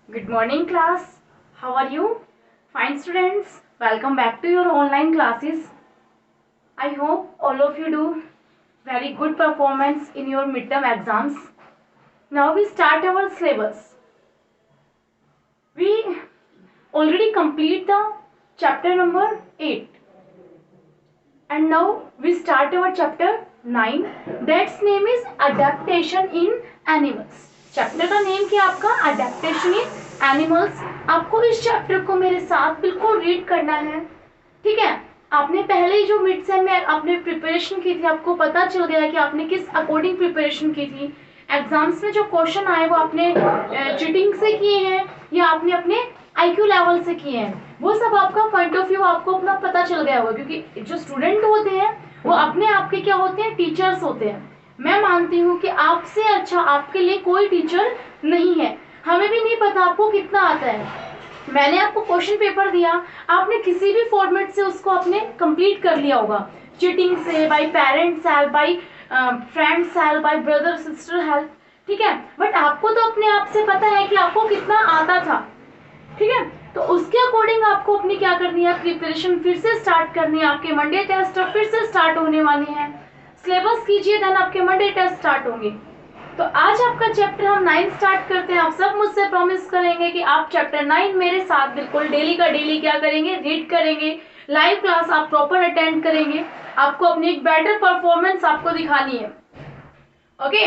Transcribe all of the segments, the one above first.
Good morning class. How are you? Fine students. Welcome back to your online classes. I hope all of you do very good performance in your midterm exams. Now we start our syllabus. We already complete the chapter number 8. And now we start our chapter 9. That's name is adaptation in animals. Chapter का name क्या आपका adaptation in animals. आपको इस chapter को मेरे साथ बिल्कुल read करना है, ठीक है। आपने पहले जो मिड सेम में आपने प्रिपरेशन की थी, आपको पता चल गया कि आपने किस अकॉर्डिंग प्रिपरेशन की थी। एग्जाम्स में जो क्वेश्चन आए वो आपने चीटिंग से किए हैं या आपने अपने आईक्यू लेवल से किए हैं, वो सब आपका पॉइंट ऑफ व्यू आपको अपना पता चल गया होगा। क्योंकि जो स्टूडेंट होते हैं वो अपने आपके क्या होते हैं, टीचर्स होते हैं। मैं मानती हूँ कि आपसे अच्छा आपके लिए कोई टीचर नहीं है। हमें भी नहीं पता आपको कितना आता है। मैंने आपको क्वेश्चन पेपर दिया, आपने किसी भी फॉर्मेट से उसको आपने कंप्लीट कर लिया होगा, चीटिंग से, by parents help, by friends help, by brother sister help, ठीक है। बट आपको तो अपने आप से पता है कि आपको कितना आता था, ठीक है। तो उसके अकॉर्डिंग आपको अपनी क्या करनी है, प्रिपरेशन फिर से स्टार्ट करनी है। आपके मंडे टेस्ट फिर से स्टार्ट होने वाले हैं, सिलेबस कीजिए, देन आपके मंडे टेस्ट स्टार्ट होंगे। तो आज आपका चैप्टर हम 9 स्टार्ट करते हैं। आप सब मुझसे प्रॉमिस करेंगे कि आप चैप्टर 9 मेरे साथ बिल्कुल डेली का डेली क्या करेंगे, रीड करेंगे। लाइव क्लास आप प्रॉपर अटेंड करेंगे। आपको अपनी एक बेटर परफॉर्मेंस आपको दिखानी है, ओके।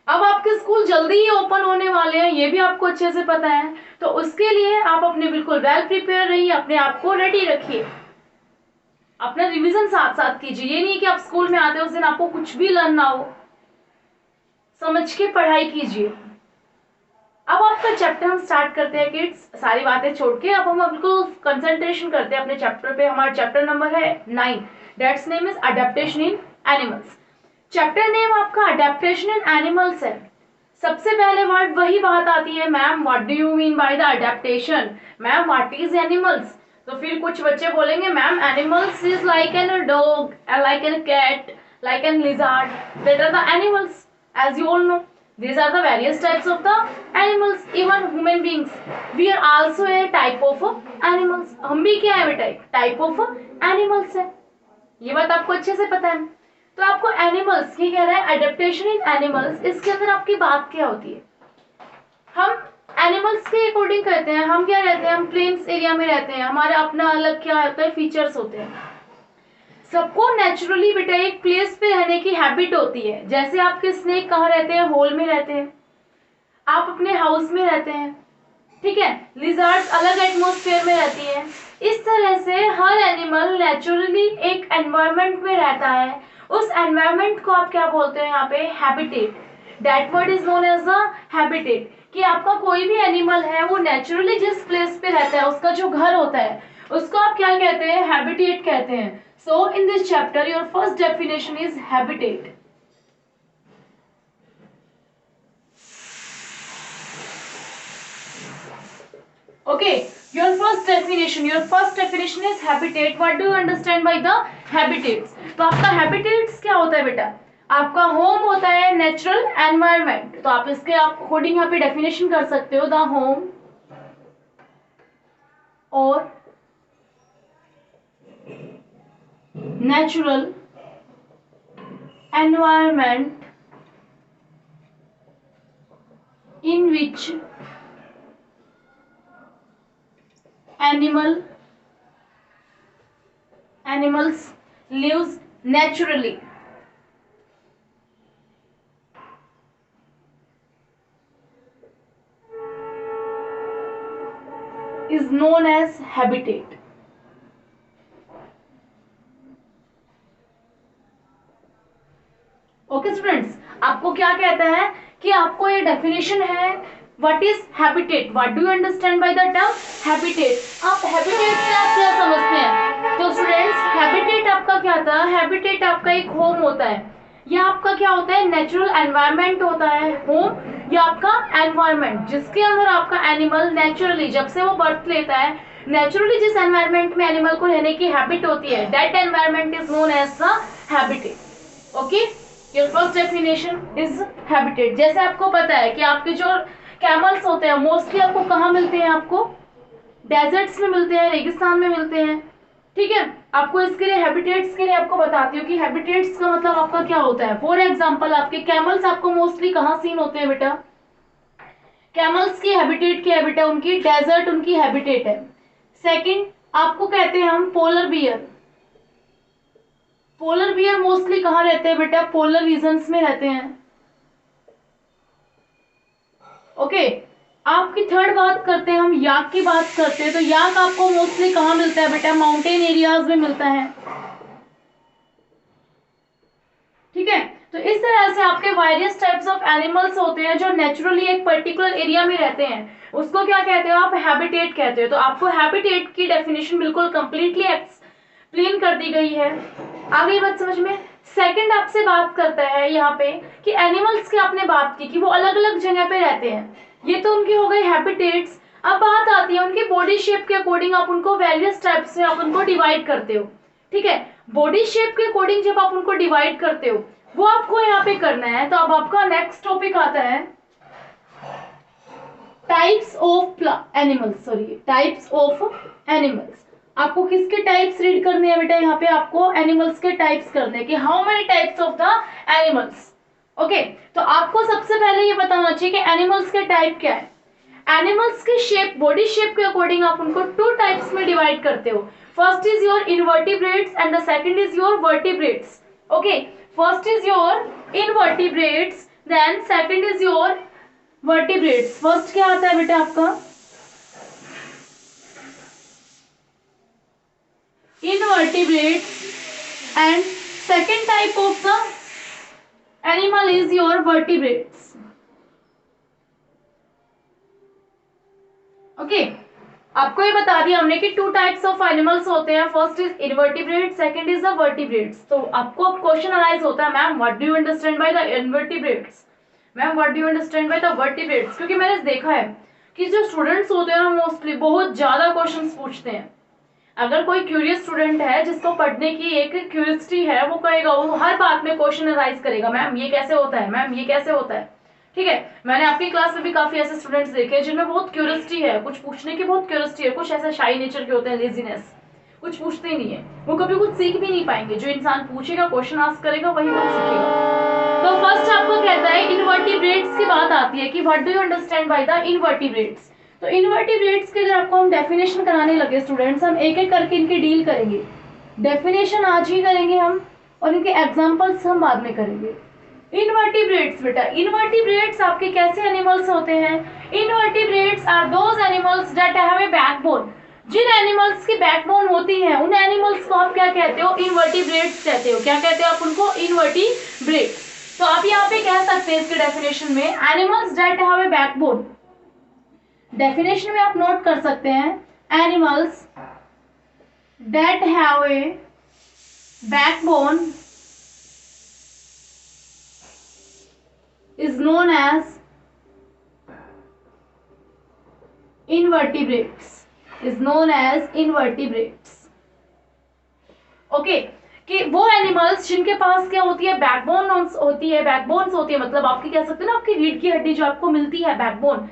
अब आपके स्कूल जल्दी ही ओपन होने वाले हैं, ये भी आपको अच्छे से पता है। तो उसके लिए आप अपने बिल्कुल वेल प्रिपेयर रहिए, अपने आप को रेडी रखिए, अपना रिवीजन साथ साथ कीजिए। ये नहीं कि आप स्कूल में आते उस दिन आपको कुछ भी लर्न ना हो, समझ के पढ़ाई कीजिए। अब आपका चैप्टर हम स्टार्ट करते हैं किड्स, सारी बातें छोड़ के अब हम बिल्कुल कंसंट्रेशन करते हैं अपने चैप्टर पे। हमारा चैप्टर नंबर है 9, that's name is adaptation in animals. Chapter name आपका अडेप्टेशन इन एनिमल्स है। सबसे पहले वर्ड वही बात आती है, ma'am what do you mean by the adaptation, ma'am what is animals. तो फिर कुछ बच्चे बोलेंगे ma'am animals is like an dog, like an cat, like an lizard, that are the animals. As you all know, these are the various types of the animals. Even human beings, we are also a type of animals. हम भी क्या है बेटा, type of animals है, ये बात आपको अच्छे से पता है। तो आपको एनिमल्स ये कह रहा है अडेप्टेशन इन एनिमल्स, इसके अंदर आपकी बात क्या होती है। हम एनिमल्स के अकॉर्डिंग कहते हैं, हम क्या रहते हैं, हम प्लेन्स एरिया में रहते हैं, हमारे अपना अलग क्या होता है, फीचर्स होते हैं। सबको नेचुरली बेटा एक प्लेस पे रहने की हैबिट होती है। जैसे आपके स्नेक कहाँ रहते हैं, होल में रहते हैं, आप अपने हाउस में रहते हैं, ठीक है। लिजर्ड्स अलग एटमॉस्फेयर में रहती है। इस तरह से हर एनिमल नेचुरली एक एनवायरनमेंट में रहता है। उस एनवायरनमेंट को आप क्या बोलते हैं यहाँ पे, habitat. That word is known as the habitat. कि आपका कोई भी एनिमल है वो नेचुरली जिस प्लेस पे रहता है, उसका जो घर होता है, उसको आप क्या कहते हैं, हैबिटेट कहते हैं। So in this chapter your first definition is habitat. Okay, your first definition is habitat. What do you understand by the habitats? तो आपका habitats क्या होता है बेटा, आपका home होता है natural environment। तो आप इसके आप अकॉर्डिंग यहाँ पे definition कर सकते हो, the home और natural environment in which animals lives naturally is known as habitat। Okay students, आपको क्या कहता है कि आपको ये डेफिनेशन है, what is habitat, what do you understand by the term habitat. आप हैबिटेट से आप क्या समझते हैं। तो स्टूडेंट्स हैबिटेट आपका क्या था, हैबिटेट आपका एक होम होता है, या आपका क्या होता है, नेचुरल एनवायरनमेंट होता है। होम या आपका एनवायरनमेंट जिसके अंदर आपका एनिमल नेचुरली जब से वो बर्थ लेता है, नेचुरली जिस एनवायरनमेंट में एनिमल को रहने की हैबिट होती है, that environment is known as the habitat. Okay, your first definition is habitat. जैसे आपको पता है कि आपके जो कैमल्स होते हैं मोस्टली आपको कहाँ मिलते हैं, आपको डेजर्ट्स में मिलते हैं, रेगिस्तान में मिलते हैं। ठीक है, आपको इसके लिए हैबिटेट्स के लिए आपको बताती हूँ कि हैबिटेट्स का मतलब आपका क्या होता है। फॉर एग्जांपल आपके कैमल्स आपको मोस्टली कहाँ सीन होते हैं बेटा, कैमल्स की हैबिटेट क्या है बेटा, उनकी डेजर्ट उनकी हैबिटेट है। सेकंड आपको कहते हैं हम polar bear, polar bear mostly कहाँ रहते हैं बेटा, पोलर रीजन्स में रहते हैं। ओके, आपकी थर्ड बात करते हैं हम याक की बात करते हैं, तो याक आपको मोस्टली कहाँ मिलता है बेटा, माउंटेन एरियाज में मिलता है। ठीक है, तो इस तरह से आपके वेरियस टाइप्स ऑफ एनिमल्स होते हैं जो नेचुरली एक पर्टिकुलर एरिया में रहते हैं, उसको क्या कहते हो आप, हैबिटेट कहते हो। तो आपको हैबिटेट की डेफिनेशन बिल्कुल कंप्लीटली एक्सप्लेन कर दी गई है। आगे बात समझ में। सेकंड आपसे बात करता है यहाँ पे कि एनिमल्स की आपने बात की कि वो अलग अलग जगह पे रहते हैं, ये तो उनकी हो गई हैबिटेट्स। अब बात आती है उनकी बॉडी शेप के अकॉर्डिंग आप उनको वेरियस टाइप्स में आप उनको डिवाइड करते हो। ठीक है, बॉडी शेप के अकॉर्डिंग जब आप उनको डिवाइड करते हो वो आपको यहाँ पे करना है। तो अब आपका नेक्स्ट टॉपिक आता है types of animals, sorry types of animals. आपको किसके टाइप्स रीड करने हैं बेटा, यहाँ पे आपको एनिमल्स के टाइप्स करने हैं कि how many types of the animals. Okay, तो आपको सबसे पहले ये बताना चाहिए कि एनिमल्स के टाइप क्या है। एनिमल्स की शेप, बॉडी शेप के अकॉर्डिंग आप उनको टू टाइप्स में डिवाइड करते हो। First is your invertebrates and the second is your vertebrates. Okay, first is your invertebrates, then second is your vertebrates. First क्या आता है बेटा आपका invertebrates and second type of the animal is your vertebrates. Okay, आपको ये बता दिया हमने कि टू टाइप्स ऑफ एनिमल्स होते हैं, first is invertebrate, second is the vertebrates. तो आपको अब क्वेश्चन अराइज होता है, ma'am what do you understand by the invertebrates, ma'am what do you understand by the vertebrates. क्योंकि मैंने देखा है कि जो स्टूडेंट्स होते हैं ना मोस्टली बहुत ज्यादा क्वेश्चंस पूछते हैं। अगर कोई क्यूरियस स्टूडेंट है जिसको पढ़ने की एक क्यूरियोसिटी है, वो कहेगा, वो हर बात में क्वेश्चन अराइज करेगा, मैम ये कैसे होता है, मैम ये कैसे होता है। ठीक है, मैंने आपकी क्लास में भी काफी ऐसे स्टूडेंट्स देखे जिनमें बहुत क्यूरियोसिटी है, कुछ पूछने की बहुत क्यूरियोसिटी है, कुछ ऐसे शाई नेचर के होते हैं, लेजीनेस, कुछ पूछते ही नहीं है, वो कभी कुछ सीख भी नहीं पाएंगे। जो इंसान पूछेगा, क्वेश्चन आस्क करेगा, वही कुछ सीखेगा। तो फर्स्ट आपको कहता है इनवर्टिब्रेट्स की बात आती है कि what do you understand by the invertebrates. तो इनवर्टिब्रेट्स के अगर आपको हम डेफिनेशन कराने लगे स्टूडेंट्स, हम एक एक करके इनकी डील करेंगे। डेफिनेशन आज ही करेंगे हम और इनके एग्जांपल्स हम बाद में करेंगे। इनवर्टिब्रेट्स बेटा, इनवर्टिब्रेट्स आपके कैसे एनिमल्स होते हैं, invertebrates are those animals that have a backbone. जिन एनिमल्स की बैकबोन होती है उन एनिमल्स को आप क्या कहते हो, इनवर्टिब्रेट्स कहते हो। क्या कहते हो आप उनको, इनवर्टिब्रेट्स। तो आप यहाँ पे कह सकते हैं इसके डेफिनेशन में animals that have a backbone. Definition में आप नोट कर सकते हैं animals that have a backbone is known as invertebrates, is known as invertebrates. Okay, कि वो एनिमल्स जिनके पास क्या होती है, बैकबोन होती है, बैकबोन्स होती है, मतलब आपकी कह सकते हैं ना आपकी रीढ़ की हड्डी जो आपको मिलती है, बैकबोन।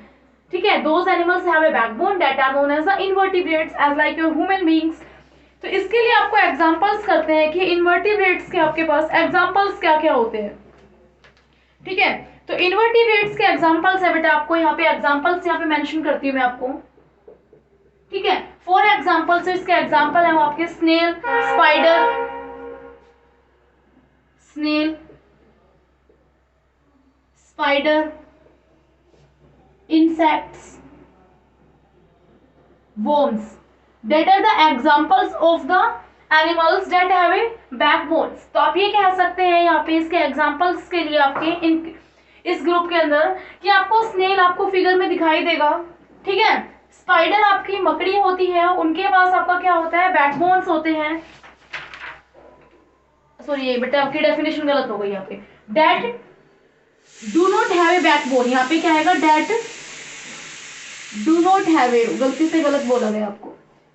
ठीक है, those animals have a backbone that are known as the invertebrates as like your human beings। तो इसके लिए आपको एग्जांपल्स करते हैं कि इनवर्टिब्रेट्स के आपके पास एग्जांपल्स क्या क्या होते हैं। ठीक है, तो इनवर्टिब्रेट्स के एग्जांपल्स है बेटा, आपको यहाँ पे एग्जांपल्स यहाँ पे मेंशन करती हूँ मैं आपको। ठीक है, फॉर एग्जांपल्स इसके एग्जांपल है वो आपके snail, spider, snail, spider, insects, worms, that are the examples of the animals that have a backbones। तो आप ये कह सकते हैं यहाँ पे इसके एग्जांपल्स के लिए आपके इस ग्रुप के अंदर कि आपको स्नेल आपको फिगर में दिखाई देगा। ठीक है, स्पाइडर आपकी मकड़ी होती है, उनके पास आपका क्या होता है, बैकबोन्स होते हैं। सॉरी ये बेटा आपकी डेफिनेशन गलत हो गई यहाँ पे, that do not have a backbone, यहाँ पे क्या आएगा, that do not have a, गलती से गलत बोला गया आपको।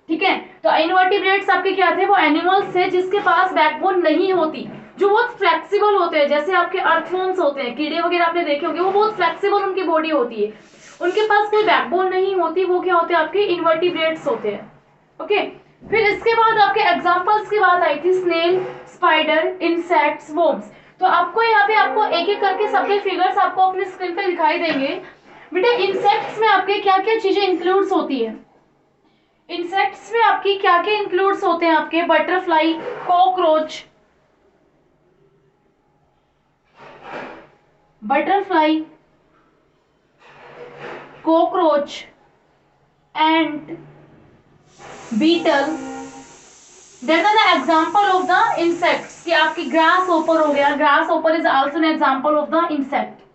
ठीक है, तो इनवर्टिब्रेट्स आपके क्या थे, वो एनिमल्स थे जिसके पास बैकबोन नहीं होती, जो बहुत फ्लेक्सिबल होते हैं, जैसे आपके अर्थवर्म्स होते हैं, कीड़े वगैरह आपने देखे होंगे, वो बहुत फ्लेक्सिबल उनकी बॉडी होती है, उनके पास कोई बैकबोन नहीं होती, वो क्या होते हैं आपके इन्वर्टिब्रेट्स होते हैं। ओके, फिर इसके बाद आपके एग्जांपल्स की बात आई थी, स्नेल, स्पाइडर, इंसेक्ट्स, वर्म्स। तो आपको यहाँ पे आपको एक एक करके सबके फिगर्स आपको अपने स्क्रीन पे दिखाई देंगे। बेटा इंसेक्ट्स में आपके क्या क्या चीजें इंक्लूड्स होती है, इंसेक्ट्स में आपकी क्या क्या इंक्लूड्स होते हैं आपके, butterfly, cockroach, butterfly, cockroach, ant, beetle, that are the example of the insects. कि आपकी ग्रास ओपर हो गया, grasshopper is also an example of the insect.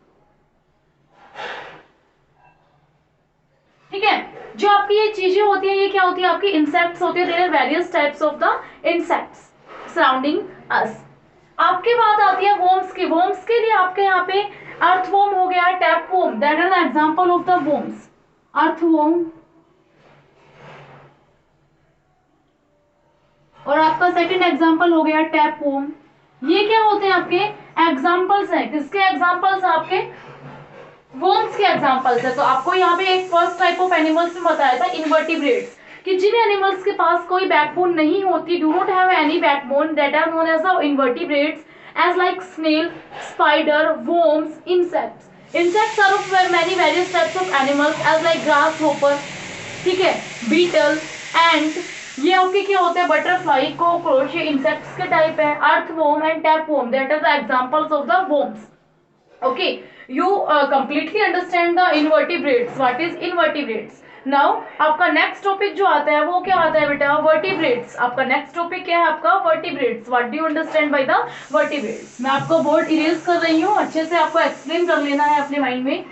ठीक है, जो आपकी ये चीजें होती है ये क्या होती है आपकी इंसेक्ट्स होती है। There are various types of the insects surrounding us. आपके बात आती है वर्म्स की। वर्म्स के लिए आपके यहाँ पे अर्थवर्म हो गया, tapeworm, that are the example of the worms. Earthworm और आपका सेकंड एग्जांपल हो गया टैपवर्म। ये क्या होते हैं आपके एग्जांपल्स हैं, किसके एग्जांपल्स आपके वर्म्स के एग्जांपल्स है। तो आपको यहाँ पे एक फर्स्ट टाइप ऑफ एनिमल्स में बताया था इन्वर्टिब्रेट्स, कि जिन एनिमल्स के पास कोई बैकबोन नहीं होती, do not have any backbone, that are known as the invertebrates, as like snail, spider, worms, insects. Insects are of many various types of animals as like grasshopper, ठीक है, beetle, and ये आपके क्या होते हैं butterfly, cockroach, ये insects के type है। Earthworm and tapeworm, that are the examples of the worms. Okay, you completely understand the invertebrates. What is invertebrates? Now आपका नेक्स्ट टॉपिक जो आता है वो क्या आता है बेटा, वर्टिब्रेट्स। आपका नेक्स्ट टॉपिक क्या है आपका, vertebrates. What do you understand by the vertebrates? मैं आपको बोर्ड इरेज कर रही हूँ, अच्छे से आपको एक्सप्लेन कर लेना है अपने माइंड में।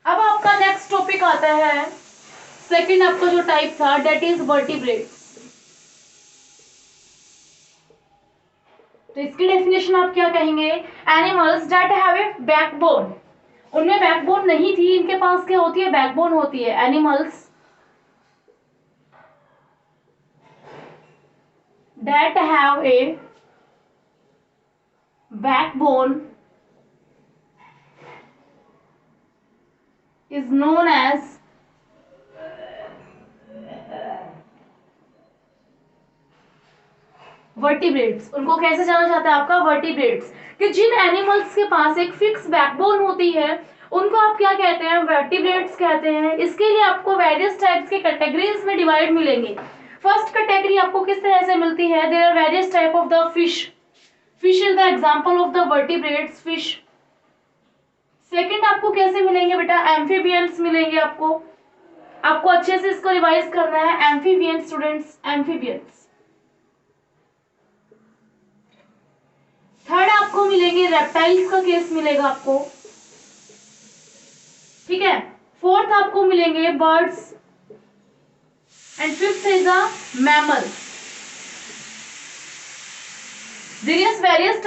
अब आपका नेक्स्ट टॉपिक आता है, सेकंड आपका जो टाइप था, दैट इज वर्टिब्रेट्स। तो इसकी डेफिनेशन आप क्या कहेंगे, animals that have a backbone. उनमें बैकबोन नहीं थी, इनके पास क्या होती है, बैकबोन होती है। Animals that have a backbone is known as vertebrates. उनको कैसे जाना जाता है आपका, वर्टिब्रेट्स। कि जिन एनिमल्स के पास एक फिक्स बैकबोन होती है उनको आप क्या कहते हैं, वर्टिब्रेट्स कहते हैं। इसके लिए आपको वेरियस टाइप्स के कैटेगरीज में डिवाइड मिलेंगे। फर्स्ट कैटेगरी आपको किस तरह से मिलती है, there are various type of the fish. Fish is the example of the vertebrates, fish. Second आपको कैसे मिलेंगे बेटा, एम्फीबियंस मिलेंगे आपको अच्छे से इसको रिवाइज करना है, एम्फीबियन स्टूडेंट्स, एम्फीबियंस। थर्ड आपको मिलेंगे रेप्टाइल्स का केस मिलेगा आपको, ठीक है। फोर्थ आपको मिलेंगे birds, and fifth is the mammals. There is various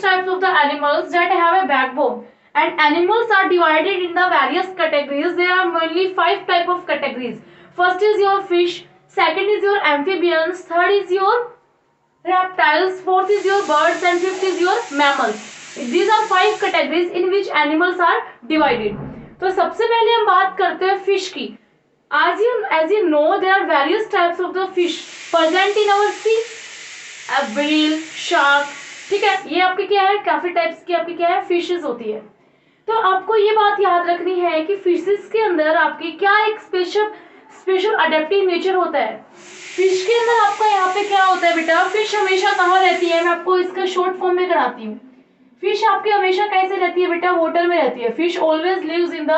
types of the animals that have a backbone, and animals are divided in the various categories. There are mainly 5 type of categories. First is your fish, second is your amphibians, third is your reptiles, fourth is your birds, and fifth is your mammals. These are 5 categories in which animals are divided. तो सबसे पहले हम बात करते हैं fish की। As you know, there are various types of the fish present in our sea. Whale, shark, ठीक है, ये आपके क्या है, काफी टाइप्स की आपकी क्या है, फिशेस होती है। तो आपको ये बात याद रखनी है कि फिशेस के अंदर आपकी क्या एक स्पेशल अडेप्टिव नेचर होता है। फिश के अंदर आपका यहाँ पे क्या होता है बेटा, फिश हमेशा कहाँ रहती है, मैं आपको इसका शॉर्ट फॉर्म में कराती हूँ। फिश आपकी हमेशा कैसे रहती है बेटा, वाटर में रहती है। Fish always lives in the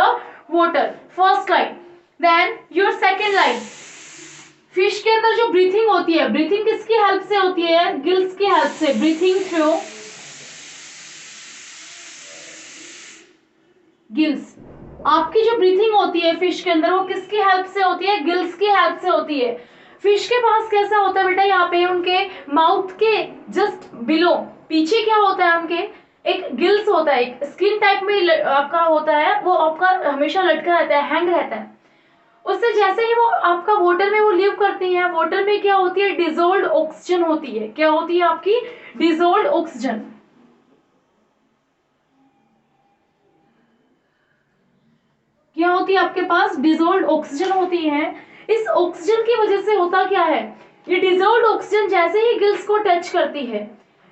water, first line. Then your second line, fish के अंदर जो ब्रीथिंग होती है, ब्रीथिंग किसकी हेल्प से होती है, गिल्स की हेल्प से, ब्रीथिंग थ्रू गिल्स। आपकी जो ब्रीथिंग होती है फिश के अंदर वो किसकी हेल्प से होती है, गिल्स की हेल्प से होती है। फिश के पास कैसा होता है बेटा, यहाँ पे उनके माउथ के जस्ट बिलो पीछे क्या होता है, उनके एक गिल्स होता है, एक स्किन टाइप में आपका होता है, वो आपका हमेशा लटका रहता है, हैंग रहता है। उससे जैसे ही वो आपका वाटर में वो लीव करती है, वाटर में क्या होती है, डिजोल्व ऑक्सीजन होती है। क्या होती है आपकी, डिजोल्व ऑक्सीजन। क्या होती है आपके पास, डिजोल्व ऑक्सीजन होती है। इस ऑक्सीजन की वजह से होता क्या है, ये डिजोल्व ऑक्सीजन जैसे ही गिल्स को टच करती है,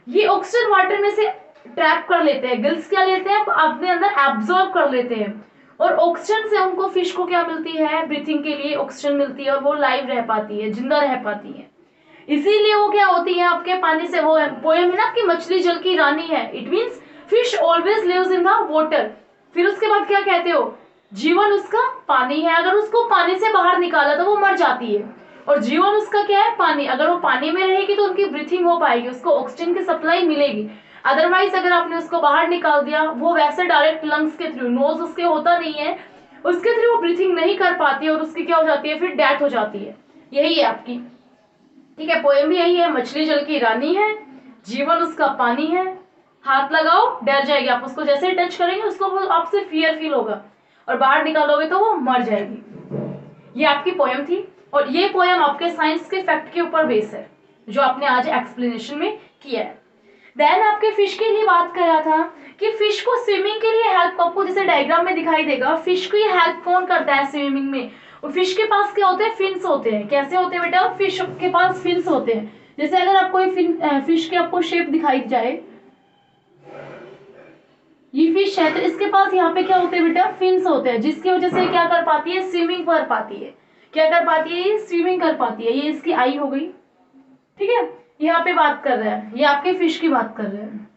ये ऑक्सीजन वाटर में से ट्रैप कर लेते हैं, गिल्स क्या लेते हैं, अपने अंदर एब्जॉर्ब कर लेते हैं। और ऑक्सीजन से उनको, फिश को क्या मिलती है, ब्रीथिंग के लिए ऑक्सीजन मिलती है, और वो लाइव रह पाती है, जिंदा रह पाती है। इसीलिए वो क्या होती है आपके पानी से, वो पोएम है ना कि मछली जल की रानी है, it means fish always lives in the water. फिर उसके बाद क्या कहते हो, जीवन उसका पानी है, अगर उसको पानी से बाहर निकाला तो वो मर जाती है। और जीवन उसका क्या है, पानी, अगर वो पानी में रहेगी तो उनकी ब्रीथिंग हो पाएगी, उसको ऑक्सीजन की सप्लाई मिलेगी। अदरवाइज अगर आपने उसको बाहर निकाल दिया, वो वैसे डायरेक्ट लंग्स के थ्रू, नोज उसके होता नहीं है, उसके थ्रू वो ब्रीथिंग नहीं कर पाती है, और उसकी क्या हो जाती है, फिर डेथ हो जाती है। यही है आपकी, ठीक है, पोएम भी यही है, मछली जल की रानी है, जीवन उसका पानी है, हाथ लगाओ डर जाएगी, आप उसको जैसे ही टच करेंगे उसको आपसे फियर फील होगा, और बाहर निकालोगे तो वो मर जाएगी। ये आपकी पोएम थी, और ये पोएम आपके साइंस के फैक्ट के ऊपर बेस है, जो आपने आज एक्सप्लेनेशन में किया है। देन आपके फिश के लिए बात कर रहा था कि फिश को स्विमिंग के लिए हेल्प, आपको जैसे डायग्राम में दिखाई देगा, फिश को ये हेल्प कौन करता है स्विमिंग में, और फिश के पास क्या होते हैं, फिन्स होते हैं। कैसे होते हैं बेटा, फिश के पास फिन्स होते हैं। जैसे अगर आपको फिश की आपको शेप दिखाई जाए, ये फिश है, तो इसके पास यहाँ पे क्या होते हैं बेटा, फिन्स होते हैं, जिसकी वजह से क्या कर पाती है, स्विमिंग कर पाती है। क्या कर पाती है, ये स्विमिंग कर पाती है। ये इसकी आई हो गई, ठीक है। यहाँ पे बात कर रहे हैं, ये आपके फिश की बात कर रहे हैं।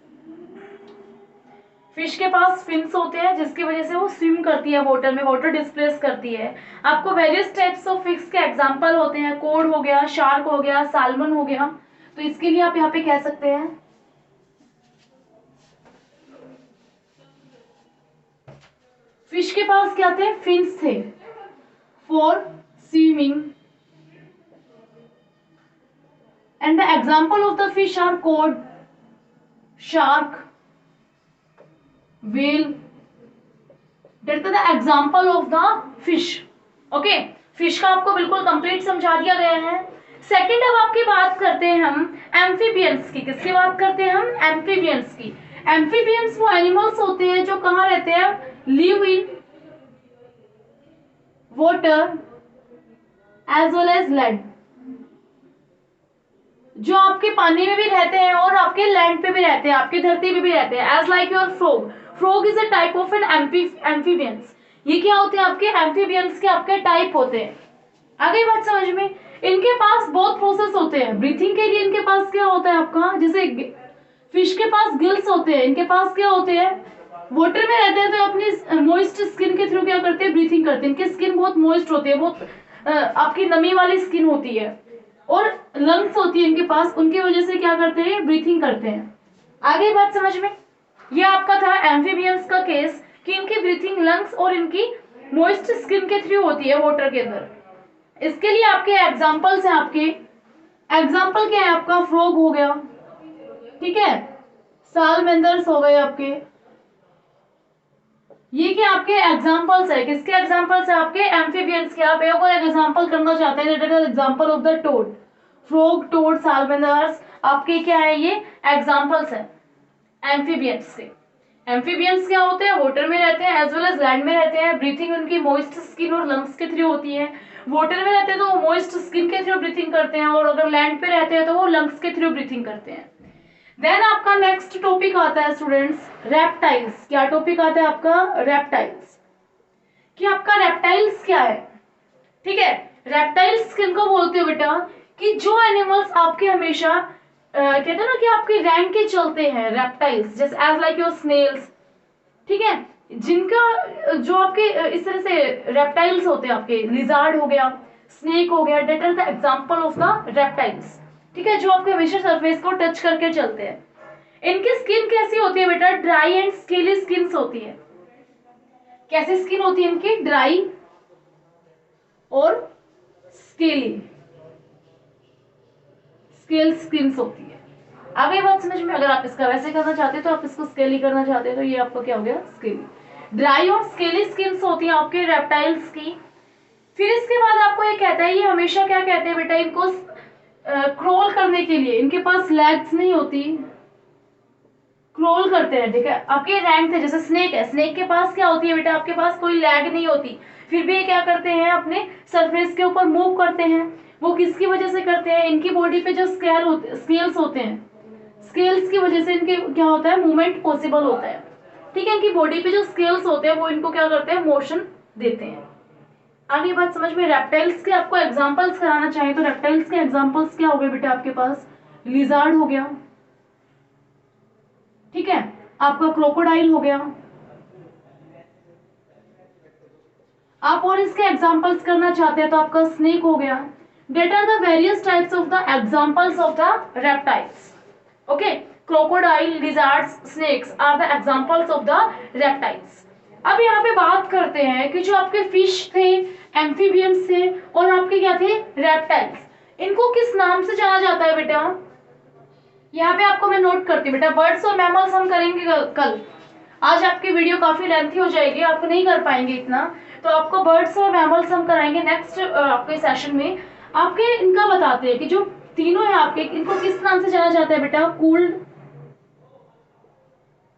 फिश के पास फिन्स होते हैं, जिसकी वजह से वो स्विम करती है वाटर में, वाटर डिस्प्लेस करती है। आपको वेरियस टाइप्स ऑफ फिश के एग्जांपल होते हैं, कोड हो गया, शार्क हो गया, साल्मन हो गया, तो इसके लिए आप यहाँ पे कह सकते हैं फिश के पास क्या थे, फिन्स थे for swimming, and the example of the fish R code, shark, whale, that is the example of the fish. Okay, fish का आपको बिल्कुल कंप्लीट समझा दिया गया है। सेकंड अब आपकी बात करते हैं हम एम्फीबियंस की। किसकी बात करते हैं हम, एम्फीबियंस की। एम्फीबियंस वो एनिमल्स होते हैं जो कहाँ रहते हैं, live in water as well as land, जो आपके पानी में भी रहते हैं और आपके लैंड पे भी रहते हैं, आपकी धरती पे भी रहते हैं। As like your frog, frog is a type of an amphibians. ये क्या होते हैं, आपके एम्फीबियंस के आपके टाइप होते हैं। आगे बात समझ में, इनके पास बहुत प्रोसेस होते हैं ब्रीथिंग के लिए। इनके पास क्या होता है आपका, जैसे फिश के पास गिल्स होते हैं, इनके पास क्या होते हैं, वाटर में रहते हैं तो अपनी मॉइस्ट स्किन के थ्रू क्या करते हैं, ब्रीथिंग करते हैं। इनकी स्किन बहुत मॉइस्ट होती है, बहुत आपकी नमी वाली स्किन होती है, और लंग्स होती है इनके पास, उनकी वजह से क्या करते हैं, ब्रीथिंग करते हैं। आगे बात समझ में, ये आपका था एम्फीबियंस का केस कि इनकी ब्रीथिंग लंग्स और इनकी मॉइस्ट स्किन के थ्रू होती है वाटर के अंदर। इसके लिए आपके एग्जांपल्स हैं, आपके एग्जांपल क्या है, आपका फ्रॉग हो गया, ठीक है, सालमेंडर्स हो गए आपके, ये क्या आपके एग्जांपल्स है, किसके एग्जांपल्स है, आपके एम्फीबियंस के। आप एक और एग्जांपल करना चाहते हैं, that is example of the toad, frog, toad, salamanders, आपके क्या है, ये एग्जांपल्स है एम्फीबियंस के। एम्फीबियंस क्या होते हैं, वाटर में रहते हैं एज वेल एज लैंड में रहते हैं। ब्रीथिंग उनकी मॉइस्ट स्किन और लंग्स के थ्रू होती है। वाटर में रहते हैं तो वो मॉइस्ट स्किन के थ्रू ब्रीथिंग करते हैं, और अगर लैंड पे रहते हैं तो वो लंग्स के थ्रू ब्रीथिंग करते हैं। देन आपका नेक्स्ट टॉपिक आता है स्टूडेंट्स, रेप्टाइल्स। क्या टॉपिक आता है आपका, रेप्टाइल्स। कि आपका रेप्टाइल्स क्या है, ठीक है। रेप्टाइल्स किनको बोलते हो बेटा, कि जो एनिमल्स आपके हमेशा कहते हैं ना कि आपके रैंक के चलते हैं, रेप्टाइल्स, जैसे एज लाइक योर स्नेल्स, ठीक है, जिनका जो आपके इस तरह से रेप्टाइल्स होते हैं, आपके लिजार्ड हो गया, स्नेक हो गया, that is the example of the reptiles, ठीक है, जो आपके हमेशा सरफेस को टच करके चलते हैं। इनकी स्किन कैसी होती है बेटा, ड्राई एंड स्केली स्किन होती है। कैसी स्किन होती है इनकी, ड्राई और स्केली, स्केल स्किन होती है। आगे बात समझ में, अगर आप इसका वैसे करना चाहते हैं तो आप इसको स्केली करना चाहते हैं तो ये आपको क्या हो गया, स्केली। ड्राई और स्केली स्किन होती है आपके रेप्टाइल्स की। फिर इसके बाद आपको ये कहता है, ये हमेशा क्या कहते हैं बेटा, इनको क्रोल करने के लिए इनके पास लेग्स नहीं होती, क्रोल करते हैं, ठीक है। आपके रैंक थे, जैसे स्नेक है, स्नेक के पास क्या होती है बेटा, आपके पास कोई लैग नहीं होती, फिर भी ये क्या करते हैं, अपने सरफेस के ऊपर मूव करते हैं। वो किसकी वजह से करते हैं, इनकी बॉडी पे जो स्केल्स होते हैं, स्केल्स की वजह से इनके क्या होता है, मूवमेंट पॉसिबल होता है, ठीक है। इनकी बॉडी पे जो स्केल्स होते हैं वो इनको क्या करते हैं, मोशन देते हैं। आगे बात समझ में। रेप्टाइल्स के आपको एग्जांपल्स कराना चाहिए तो रेप्टाइल्स के एग्जांपल्स क्या हो गए बेटा, आपके पास लिजार्ड हो गया, ठीक है, आपका क्रोकोडाइल हो गया। आप और इसके एग्जांपल्स करना चाहते हैं तो आपका स्नेक हो गया। That are the various types of the examples of the reptiles, okay. Crocodile, lizards, snakes are the examples of the reptiles. अब यहाँ पे बात करते हैं कि जो आपके फिश थे, एम्फीबियंस थे और आपके क्या थे, रेप्टाइल्स, इनको किस नाम से जाना जाता है बेटा। यहाँ पे आपको मैं नोट करती हूँ बेटा, बर्ड्स और मैमल्स हम करेंगे कल। आज आपकी वीडियो काफी लेंथी हो जाएगी, आप नहीं कर पाएंगे इतना, तो आपको बर्ड्स और मैमल्स हम कराएंगे नेक्स्ट आपके सेशन में। आपके इनका बताते हैं कि जो तीनों है आपके, इनको किस नाम से जाना जाता है बेटा, कोल्ड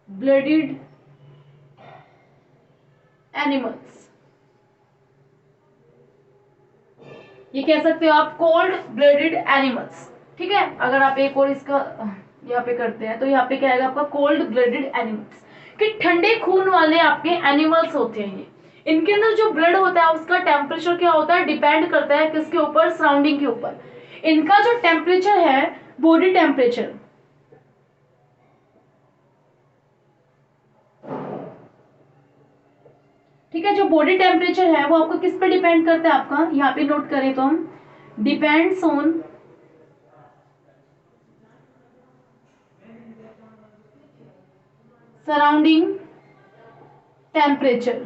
ब्लडेड एनिमल्स, ये कह सकते हो आप, कोल्ड ब्लडेड एनिमल्स, ठीक है। अगर आप एक और इसका यहाँ पे करते हैं तो यहाँ पे क्या आएगा आपका, कोल्ड ब्लडेड एनिमल्स, कि ठंडे खून वाले आपके एनिमल्स होते हैं ये। इनके अंदर जो ब्लड होता है उसका टेम्परेचर क्या होता है, डिपेंड करता है किसके ऊपर, सराउंडिंग के ऊपर। इनका जो टेम्परेचर है, बॉडी टेम्परेचर, ठीक है, जो बॉडी टेम्परेचर है वो आपको किस पे डिपेंड करता है, आपका यहाँ पे नोट करें तो हम, डिपेंड्स ऑन सराउंडिंग टेम्परेचर,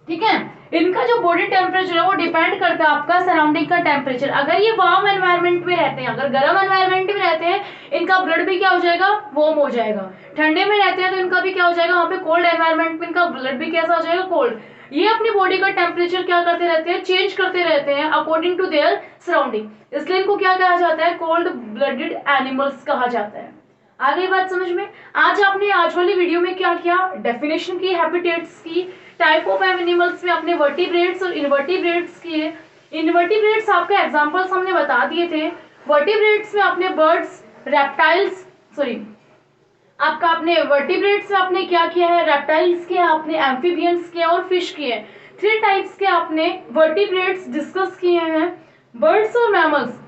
ठीक है। इनका जो बॉडी टेम्परेचर है वो डिपेंड करता है आपका सराउंडिंग का टेम्परेचर। अगर ये वार्म एनवायरनमेंट में रहते हैं, अगर गर्म एनवायरनमेंट में रहते हैं, इनका ब्लड भी क्या हो जाएगा, वार्म हो जाएगा। ठंडे में रहते हैं तो इनका भी क्या हो जाएगा, वहां पे कोल्ड एनवायरनमेंट में इनका ब्लड भी कैसा हो जाएगा, कोल्ड। ये अपनी बॉडी का टेम्परेचर क्या करते रहते हैं, चेंज करते रहते हैं अकॉर्डिंग टू देयर सराउंडिंग, इसलिए इनको क्या कहा जाता है, कोल्ड ब्लडेड एनिमल्स कहा जाता है। आ गई बात समझ में। आज आपने आज वाली वीडियो में क्या किया, डेफिनेशन की, हैबिटेट्स की, टाइप ऑफ एनिमल्स में अपने वर्टिब्रेट्स और इनवर्टिब्रेट्स किए। इनवर्टिब्रेट्स आपके एग्जांपल्स हमने बता दिए थे। वर्टिब्रेट्स में अपने बर्ड्स, रेप्टाइल्स, सॉरी आपका अपने वर्टिब्रेट्स में आपने क्या किया है, रेप्टाइल्स किया आपने, एम्फीबियंस किया और फिश किए। 3 टाइप्स के आपने वर्टिब्रेट्स डिस्कस किए हैं। बर्ड्स और मैमल्स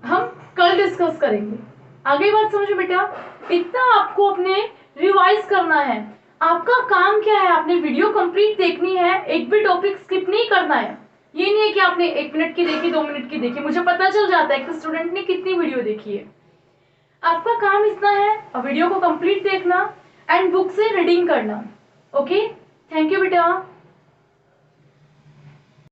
हम कल डिस्कस करेंगे। आगे बात समझो बेटा, इतना आपको अपने रिवाइज करना है। आपका काम क्या है, आपने वीडियो कंप्लीट देखनी है, एक भी टॉपिक स्किप नहीं करना है। ये नहीं है कि आपने 1 मिनट की देखी, 2 मिनट की देखी, मुझे पता चल जाता है कि स्टूडेंट ने कितनी वीडियो देखी है। आपका काम इतना है, वीडियो को कंप्लीट देखना एंड बुक से रीडिंग करना। ओके, थैंक यू बेटा।